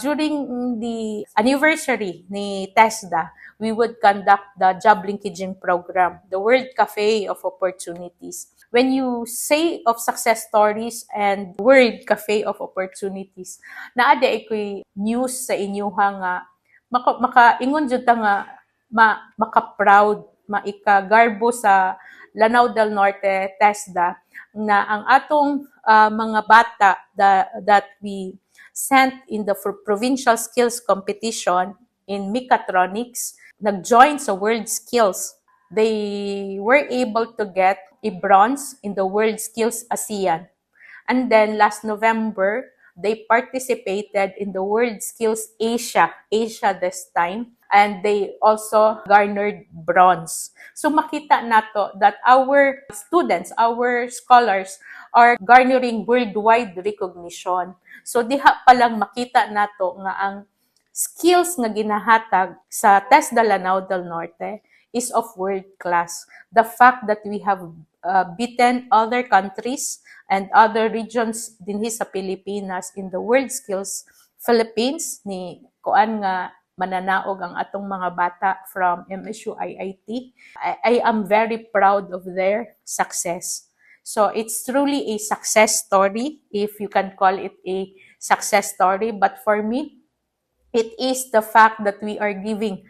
during the anniversary ni TESDA, we would conduct the job linkaging program, the World Cafe of Opportunities. When you say of success stories and World Cafe of Opportunities, naada ako'y news sa inyo nga maka-ingon jud ta nga maka-proud, maika-garbo sa Lanao del Norte, TESDA, na ang atong mga bata that we sent in the provincial skills competition in mechatronics, nag-join sa World Skills. They were able to get a bronze in the World Skills ASEAN. And then last November, they participated in the World Skills Asia this time, and they also garnered bronze. So makita nato that our students, our scholars are garnering worldwide recognition. So diha palang makita nato nga ang skills nga ginahatag sa TESDA Lanao del Norte is of world class. The fact that we have beaten other countries and other regions dinhi sa Pilipinas in the World Skills Philippines ni kuan nga mananaog ang atong mga bata from MSU IIT. I am very proud of their success. So it's truly a success story, if you can call it a success story. But for me, it is the fact that we are giving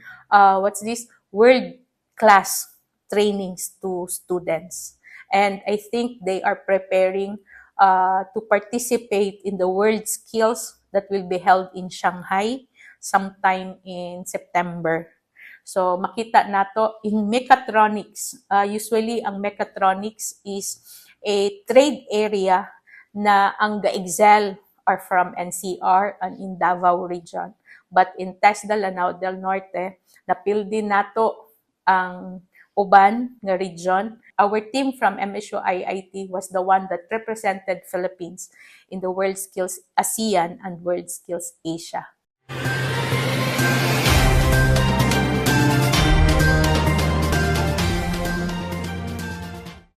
world-class trainings to students. And I think they are preparing to participate in the World Skills that will be held in Shanghai sometime in September. So makita nato in mechatronics, usually ang mechatronics is a trade area na ang ga-excel are from NCR and in Davao region. But in TESDA Lanao del Norte, napil din nato ang uban nga region. Our team from MSU IIT was the one that represented Philippines in the World Skills ASEAN and World Skills Asia.